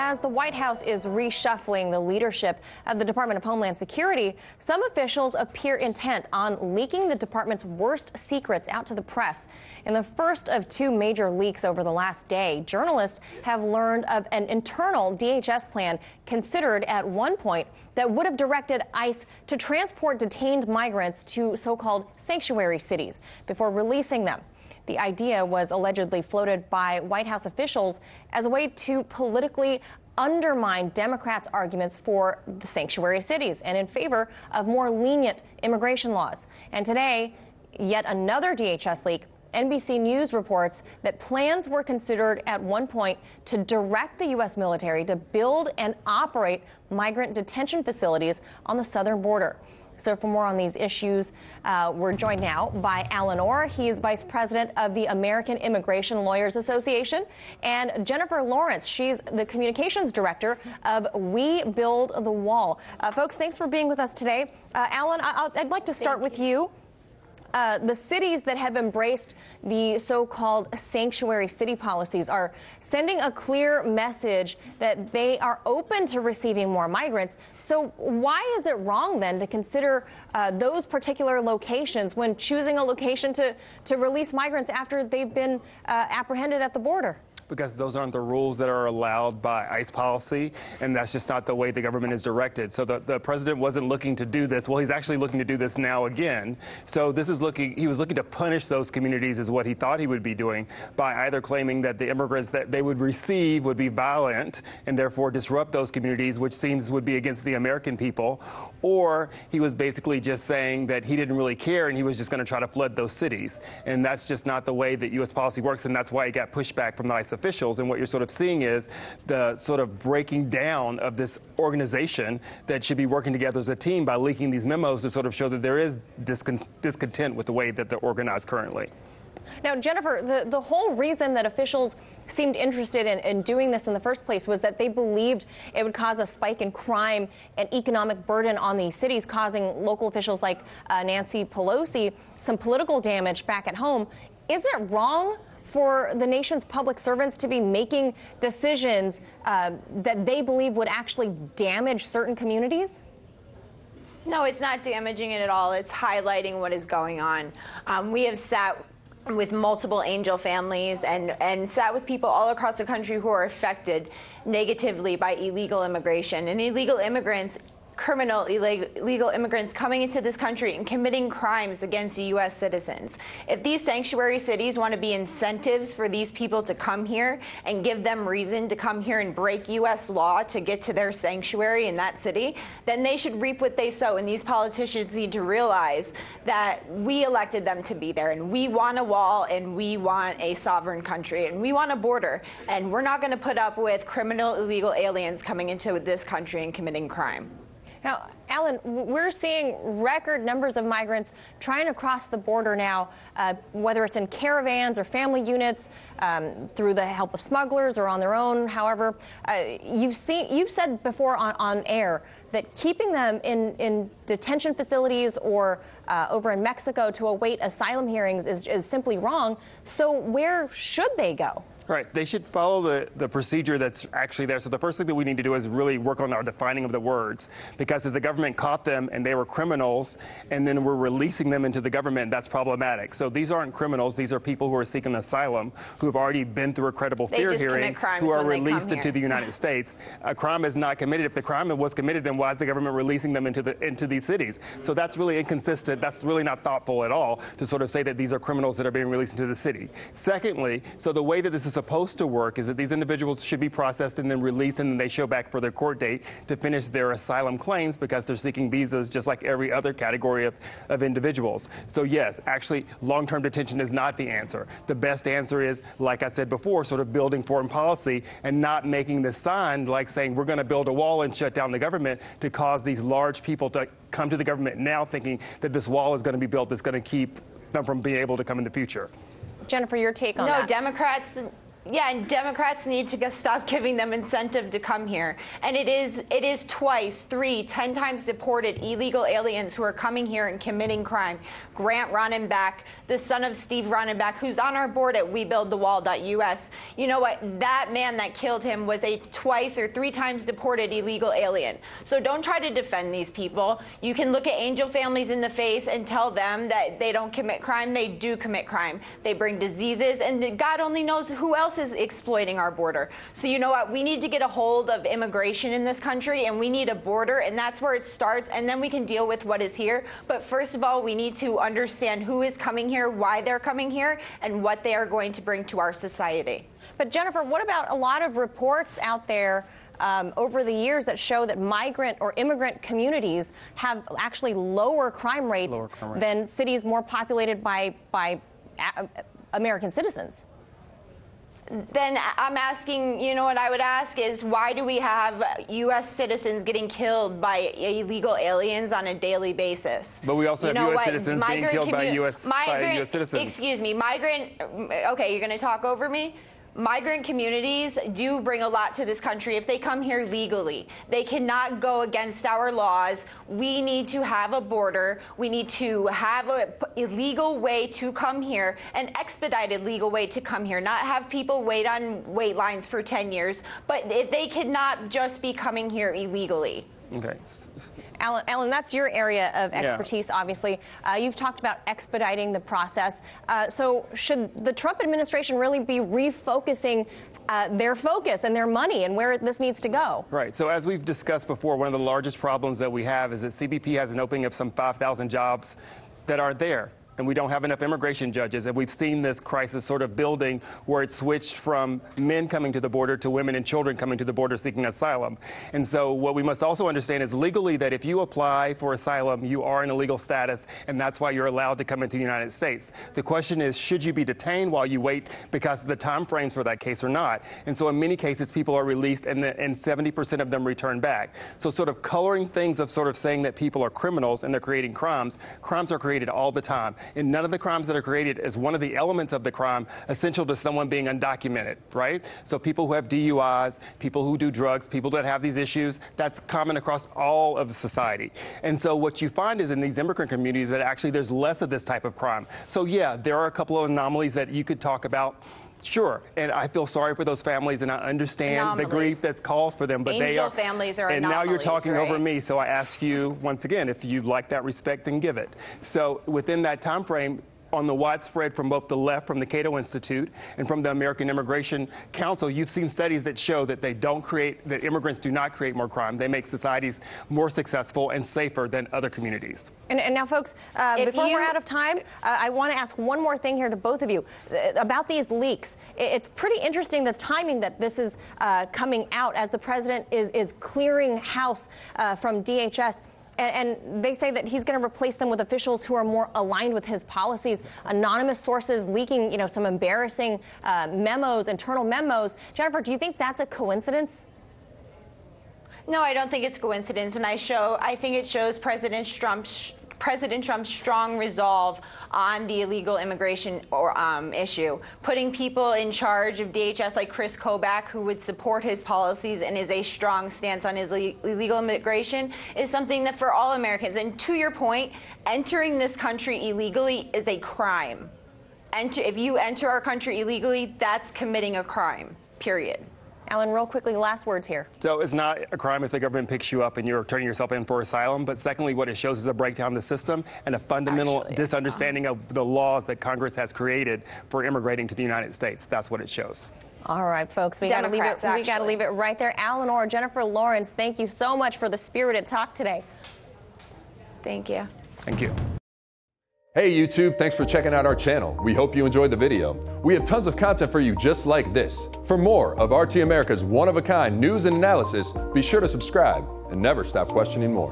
as the White House is reshuffling the leadership of the Department of Homeland Security, some officials appear intent on leaking the department's worst secrets out to the press. In the first of two major leaks over the last day, journalists have learned of an internal DHS plan considered at one point that would have directed ICE to transport detained migrants to so-called sanctuary cities before releasing them. The idea was allegedly floated by White House officials as a way to politically undermine Democrats' arguments for the sanctuary cities and in favor of more lenient immigration laws. And today, yet another DHS leak. NBC News reports that plans were considered at one point to direct the U.S. military to build and operate migrant detention facilities on the southern border. So for more on these issues, we're joined now by Allen Orr. He is vice president of the American Immigration Lawyers Association, and Jennifer Lawrence. She's the communications director of We Build the Wall. Folks, thanks for being with us today. Allen, I'd like to start with you. The cities that have embraced the so-called sanctuary city policies are sending a clear message that they are open to receiving more migrants. So why is it wrong then to consider those particular locations when choosing a location to release migrants after they've been apprehended at the border? Because those aren't the rules that are allowed by ICE policy, and that's just not the way the government is directed. So the president wasn't looking to do this. Well, he's actually looking to do this now again. So this is he was looking to punish those communities is what he thought he would be doing by either claiming that the immigrants that they would receive would be violent and therefore disrupt those communities, which seems would be against the American people, or he was basically just saying that he didn't really care and he was just going to try to flood those cities. And that's just not the way that U.S. policy works, and that's why he got pushback from the ICE officials. And what you're sort of seeing is the sort of breaking down of this organization that should be working together as a team by leaking these memos to sort of show that there is discontent with the way that they're organized currently. Now, Jennifer, the whole reason that officials seemed interested in doing this in the first place was that they believed it would cause a spike in crime and economic burden on these cities, causing local officials like Nancy Pelosi some political damage back at home. Is it wrong for the nation's public servants to be making decisions that they believe would actually damage certain communities? No, it's not damaging it at all. It's highlighting what is going on. We have sat with multiple angel families and sat with people all across the country who are affected negatively by illegal immigration. And illegal immigrants, illegal immigrants coming into this country and committing crimes against U.S. citizens. If these sanctuary cities want to be incentives for these people to come here and give them reason to come here and break U.S. law to get to their sanctuary in that city, then they should reap what they sow. And these politicians need to realize that we elected them to be there, and we want a wall, and we want a sovereign country, and we want a border. And we're not going to put up with criminal illegal aliens coming into this country and committing crime. Now, Allen, we're seeing record numbers of migrants trying to cross the border now, whether it's in caravans or family units, through the help of smugglers or on their own. However, you've said before on air that keeping them in detention facilities or over in Mexico to await asylum hearings is simply wrong. So where should they go? Right. They should follow the procedure that's actually there. So the first thing that we need to do is really work on our defining of the words, because if the government caught them and they were criminals and then we're releasing them into the government, that's problematic. So these aren't criminals. These are people who are seeking asylum, who have already been through a credible fear hearing, who are released into the United States. A crime is not committed. If the crime was committed, then why is the government releasing them into these cities? So that's really inconsistent. That's really not thoughtful at all to sort of say that these are criminals that are being released into the city. Secondly, so the way that this is supposed to work is that these individuals should be processed and then released, and then they show back for their court date to finish their asylum claims, because they're seeking visas just like every other category of individuals. So yes, actually, long-term detention is not the answer. The best answer is, like I said before, sort of building foreign policy and not making this sign like saying we're going to build a wall and shut down the government to cause these large people to come to the government now thinking that this wall is going to be built that's going to keep them from being able to come in the future. Jennifer, your take on that? No, Democrats Yeah, and Democrats need to stop giving them incentive to come here. And it is twice, 3, 10 times deported illegal aliens who are coming here and committing crime. Grant Ronenbach, the son of Steve Ronenbach, who's on our board at WeBuildTheWall.us. You know what? That man that killed him was a twice or 3 times deported illegal alien. So don't try to defend these people. You can look at angel families in the face and tell them that they don't commit crime. They do commit crime. They bring diseases, and God only knows who else is exploiting our border. So you know what? We need to get a hold of immigration in this country, and we need a border, and that's where it starts, and then we can deal with what is here. But first of all, we need to understand who is coming here, why they're coming here, and what they are going to bring to our society. But Jennifer, what about a lot of reports out there over the years that show that migrant or immigrant communities have actually lower crime rates than cities more populated by American citizens? Then I'm asking, you know what I would ask is, why do we have U.S. citizens getting killed by illegal aliens on a daily basis? But we also have U.S. citizens being killed by U.S. citizens. Excuse me, okay, you're going to talk over me? Migrant communities do bring a lot to this country if they come here legally. They cannot go against our laws. We need to have a border. We need to have a legal way to come here, an expedited legal way to come here, not have people wait on wait lines for 10 years, but they cannot just be coming here illegally. Okay. Allen, that's your area of expertise, obviously. You've talked about expediting the process. So should the Trump administration really be refocusing their focus and their money and where this needs to go? Right. So as we've discussed before, one of the largest problems that we have is that CBP has an opening of some 5,000 jobs that aren't there. And we don't have enough immigration judges. And we've seen this crisis sort of building where it switched from men coming to the border to women and children coming to the border seeking asylum. And so what we must also understand is legally that if you apply for asylum, you are in a legal status, and that's why you're allowed to come into the United States. The question is, should you be detained while you wait because of the time frames for that case or not? And so in many cases, people are released and 70% of them return back. So sort of coloring things of sort of saying that people are criminals and they're creating crimes. Crimes are created all the time. And none of the crimes that are created is one of the elements of the crime essential to someone being undocumented, right? So people who have DUIs, people who do drugs, people that have these issues, that's common across all of society. And so what you find is in these immigrant communities that actually there's less of this type of crime. So yeah, there are a couple of anomalies that you could talk about. Sure, and I feel sorry for those families, and I understand the grief that's caused for them. But they are families are and now you're talking right? over me, so I ask you once again, if you like that respect, then give it. So within that time frame, on the widespread from both the left, from the Cato Institute, and from the American Immigration Council, you've seen studies that show that that immigrants do not create more crime. They make societies more successful and safer than other communities. And now, folks, before we're out of time, I want to ask one more thing here to both of you about these leaks. It's pretty interesting the timing that this is coming out as the president is clearing house from DHS. And they say that he's going to replace them with officials who are more aligned with his policies. Anonymous sources leaking, some embarrassing memos, internal memos. Jennifer, do you think that's a coincidence? No, I don't think it's coincidence, and I think it shows President Trump's strong resolve on the illegal immigration issue. Putting people in charge of DHS like Chris Kobach, who would support his policies and is a strong stance on his illegal immigration, is something that for all Americans. And to your point, entering this country illegally is a crime. If you enter our country illegally, that's committing a crime, period. Allen, real quickly, last words here. So it's not a crime if the government picks you up and you're turning yourself in for asylum. But secondly, what it shows is a breakdown of the system and a fundamental misunderstanding of the laws that Congress has created for immigrating to the United States. That's what it shows. All right, folks, we got to leave it. We got to leave it right there. Allen Orr, Jennifer Lawrence, thank you so much for the spirited talk today. Thank you. Thank you. Hey YouTube, thanks for checking out our channel. We hope you enjoyed the video. We have tons of content for you just like this. For more of RT America's one-of-a-kind news and analysis, be sure to subscribe and never stop questioning more.